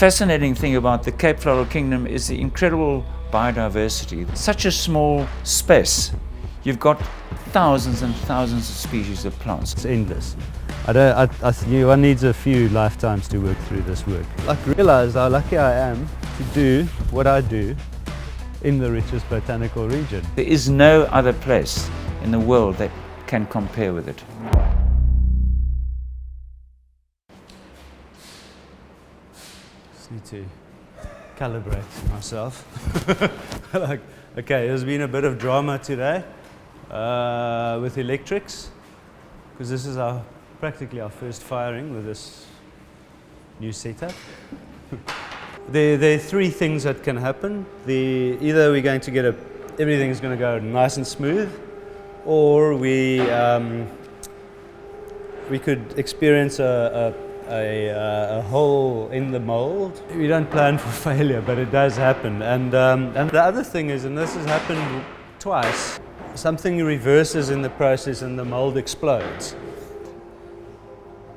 fascinating thing about the Cape Floral Kingdom is the incredible biodiversity. Such a small space. You've got thousands and thousands of species of plants. It's endless. One needs a few lifetimes to work through this work. I realized how lucky I am to do what I do in the richest botanical region. There is no other place in the world that can compare with it. Just need to calibrate myself. Okay, there's been a bit of drama today with electrics, because this is practically our first firing with this new setup. There are three things that can happen. Either we're going to get everything's going to go nice and smooth, or we could experience a hole in the mold. We don't plan for failure, but it does happen. And the other thing is, and this has happened twice, something reverses in the process and the mold explodes.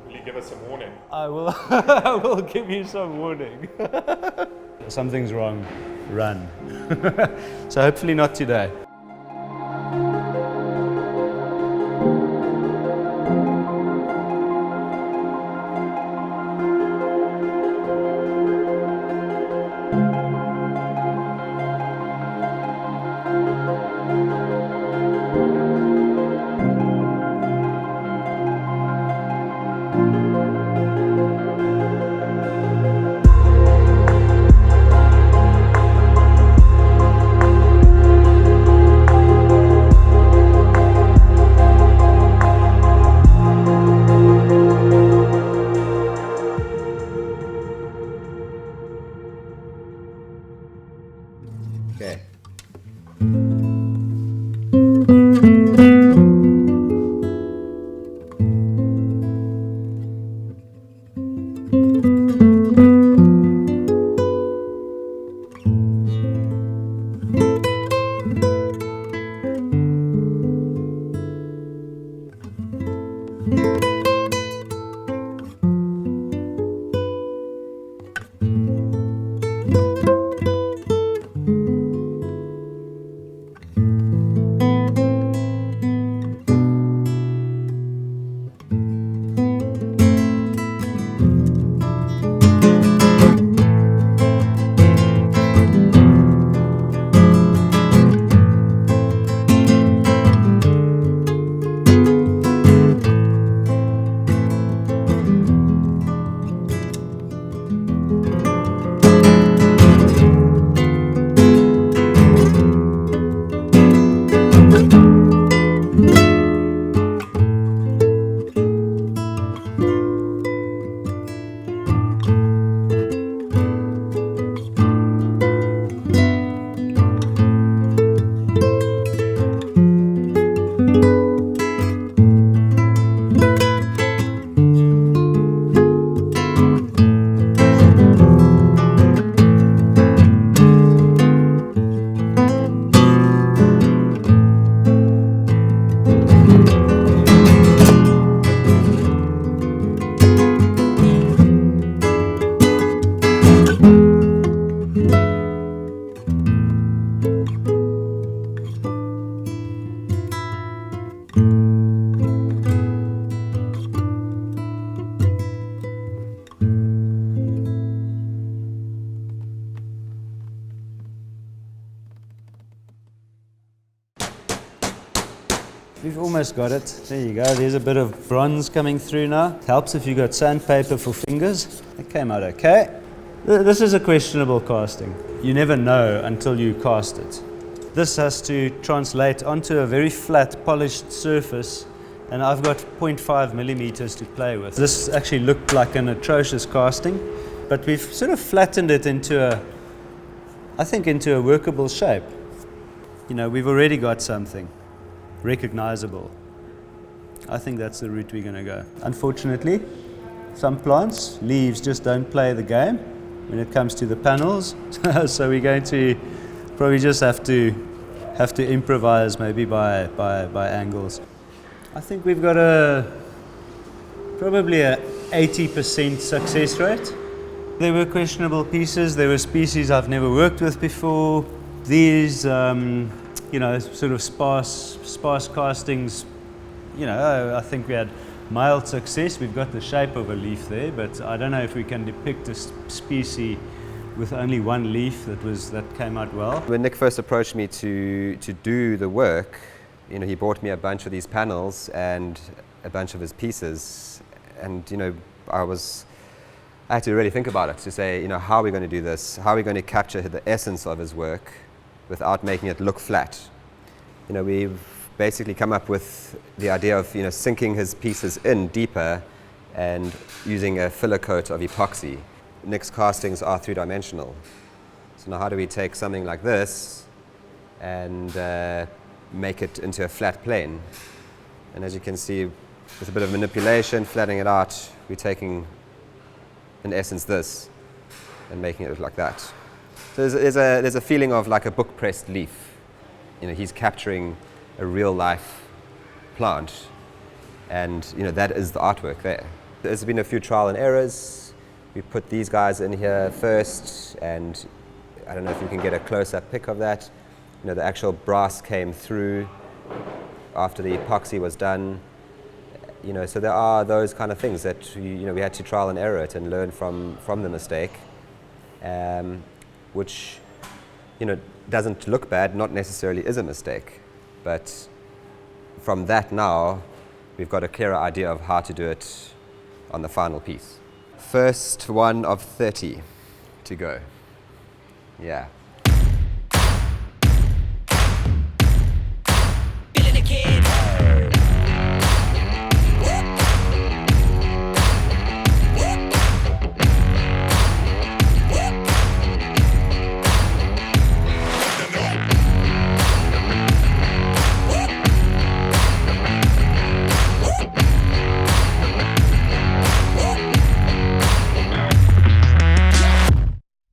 Will you give us some warning? I will. I will give you some warning. Something's wrong. Run. So hopefully not today. Okay. We've almost got it. There you go. There's a bit of bronze coming through now. It helps if you've got sandpaper for fingers. It came out okay. This is a questionable casting. You never know until you cast it. This has to translate onto a very flat, polished surface, and I've got 0.5 millimeters to play with. This actually looked like an atrocious casting, but we've sort of flattened it into a workable shape. You know, we've already got something recognizable. I think that's the route we're going to go. Unfortunately, some plants, leaves, just don't play the game when it comes to the panels. So we're going to probably just have to improvise, maybe by angles. I think we've got probably a 80% success rate. There were questionable pieces. There were species I've never worked with before. These, you know, sort of sparse castings, you know, I think we had mild success. We've got the shape of a leaf there, but I don't know if we can depict a species with only one leaf that came out well. When Nic first approached me to do the work, you know, he bought me a bunch of these panels and a bunch of his pieces, and you know, I had to really think about it to say, you know, how are we going to do this? How are we going to capture the essence of his work without making it look flat? You know, we've basically come up with the idea of, you know, sinking his pieces in deeper and using a filler coat of epoxy. Nic's castings are three-dimensional. So now how do we take something like this and make it into a flat plane? And as you can see, with a bit of manipulation, flattening it out, we're taking, in essence, this and making it look like that. So there's a feeling of like a book-pressed leaf. You know, he's capturing a real-life plant, and you know, that is the artwork there. There's been a few trial and errors. We put these guys in here first, and I don't know if you can get a close-up pic of that. You know, the actual brass came through after the epoxy was done. You know, so there are those kind of things that you know, we had to trial and error it and learn from the mistake, which, you know, doesn't look bad, not necessarily is a mistake, but from that now we've got a clearer idea of how to do it on the final piece. First one of 30 to go. Yeah.